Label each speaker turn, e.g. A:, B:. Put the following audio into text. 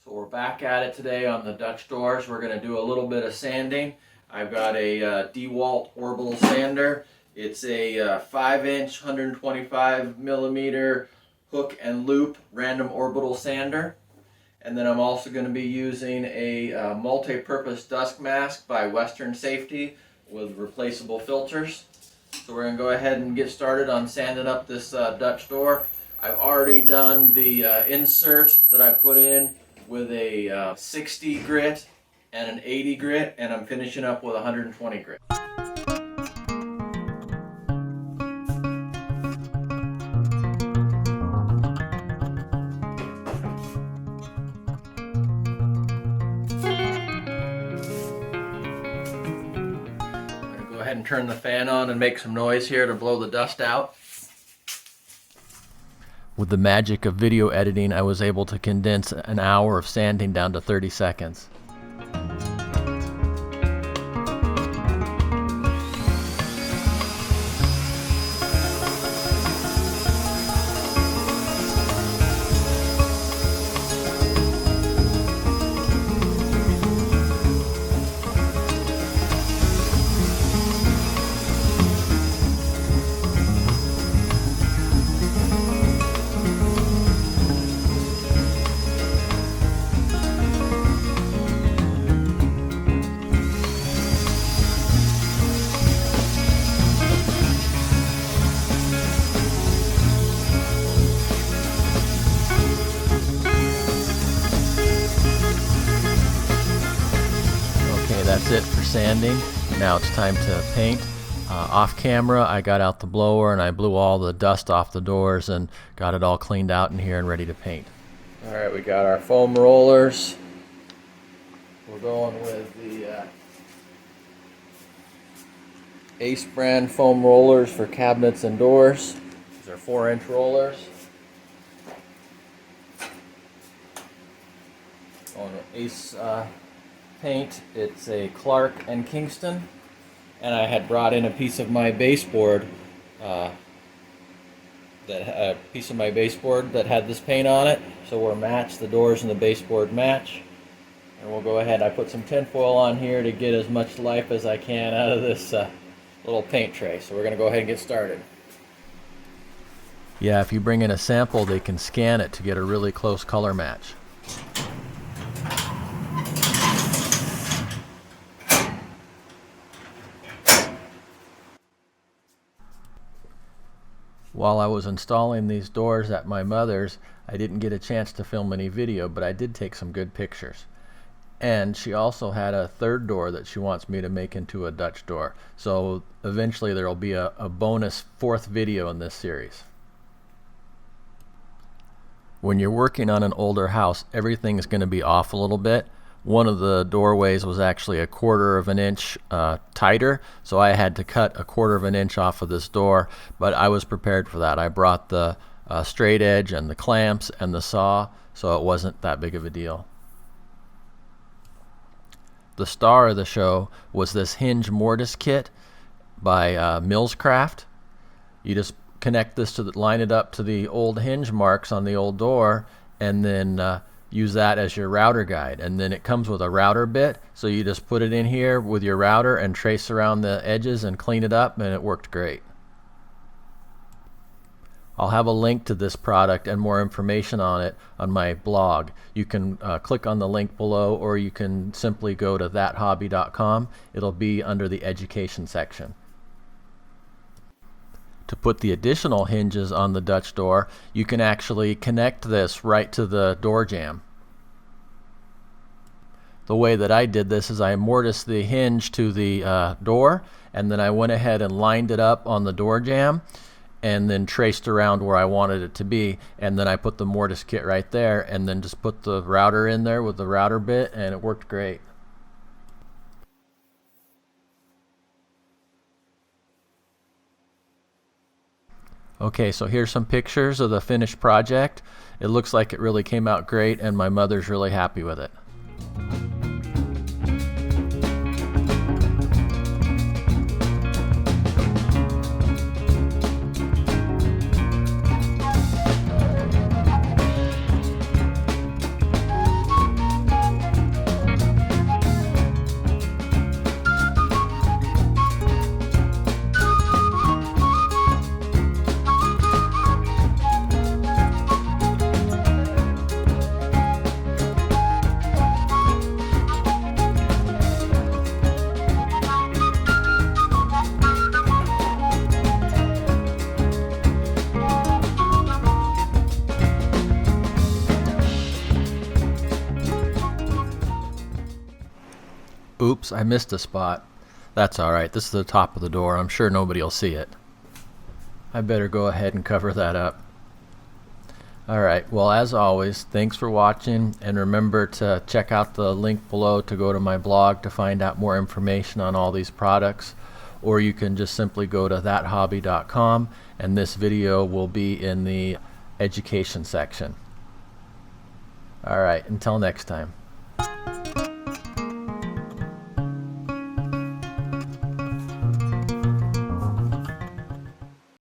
A: So we're back at it today on the Dutch doors. We're going to do a little bit of sanding. I've got a DeWalt orbital sander. It's a 5-inch, 125 millimeter hook and loop random orbital sander. And then I'm also going to be using a multi-purpose dust mask by Western Safety with replaceable filters. So we're going to go ahead and get started on sanding up this Dutch door. I've already done the insert that I put in with a 60 grit and an 80 grit, and I'm finishing up with 120 grit. Go ahead and turn the fan on and make some noise here to blow the dust out. With the magic of video editing, I was able to condense an hour of sanding down to 30 seconds. That's it for sanding. Now it's time to paint. Off camera, I got out the blower and I blew all the dust off the doors and got it all cleaned out in here and ready to paint. Alright, we got our foam rollers. We're going with the Ace brand foam rollers for cabinets and doors. These are 4-inch rollers. On Ace paint, it's a Clark and Kingston, and I had brought in a piece of my baseboard that had this paint on it, so we're matched. The doors and the baseboard match, and we'll go ahead. I put some tinfoil on here to get as much life as I can out of this little paint tray. So we're going to go ahead and get started. Yeah, if you bring in a sample, they can scan it to get a really close color match. While I was installing these doors at my mother's, I didn't get a chance to film any video, but I did take some good pictures. And she also had a third door that she wants me to make into a Dutch door. So eventually there will be a bonus 4th video in this series. When you're working on an older house, everything is going to be off a little bit. One of the doorways was actually 1/4 of an inch tighter, so I had to cut 1/4 of an inch off of this door, but I was prepared for that. I brought the straight edge and the clamps and the saw, so it wasn't that big of a deal. The star of the show was this Hinge Mortising Kit by Milescraft. You just connect this line it up to the old hinge marks on the old door, and then use that as your router guide. And then it comes with a router bit, so you just put it in here with your router and trace around the edges and clean it up, and it worked great. I'll have a link to this product and more information on it on my blog. You can click on the link below, or you can simply go to thathobby.com. It'll be under the education section. To put the additional hinges on the Dutch door, you can actually connect this right to the door jamb. The way that I did this is I mortised the hinge to the door, and then I went ahead and lined it up on the door jamb and then traced around where I wanted it to be, and then I put the mortise kit right there and then just put the router in there with the router bit, and it worked great. Okay, so here's some pictures of the finished project. It looks like it really came out great, and my mother's really happy with it. Oops, I missed a spot. That's alright, this is the top of the door. I'm sure nobody will see it. I better go ahead and cover that up. Alright, well, as always, thanks for watching, and remember to check out the link below to go to my blog to find out more information on all these products, or you can just simply go to thathobby.com, and this video will be in the education section. Alright, until next time.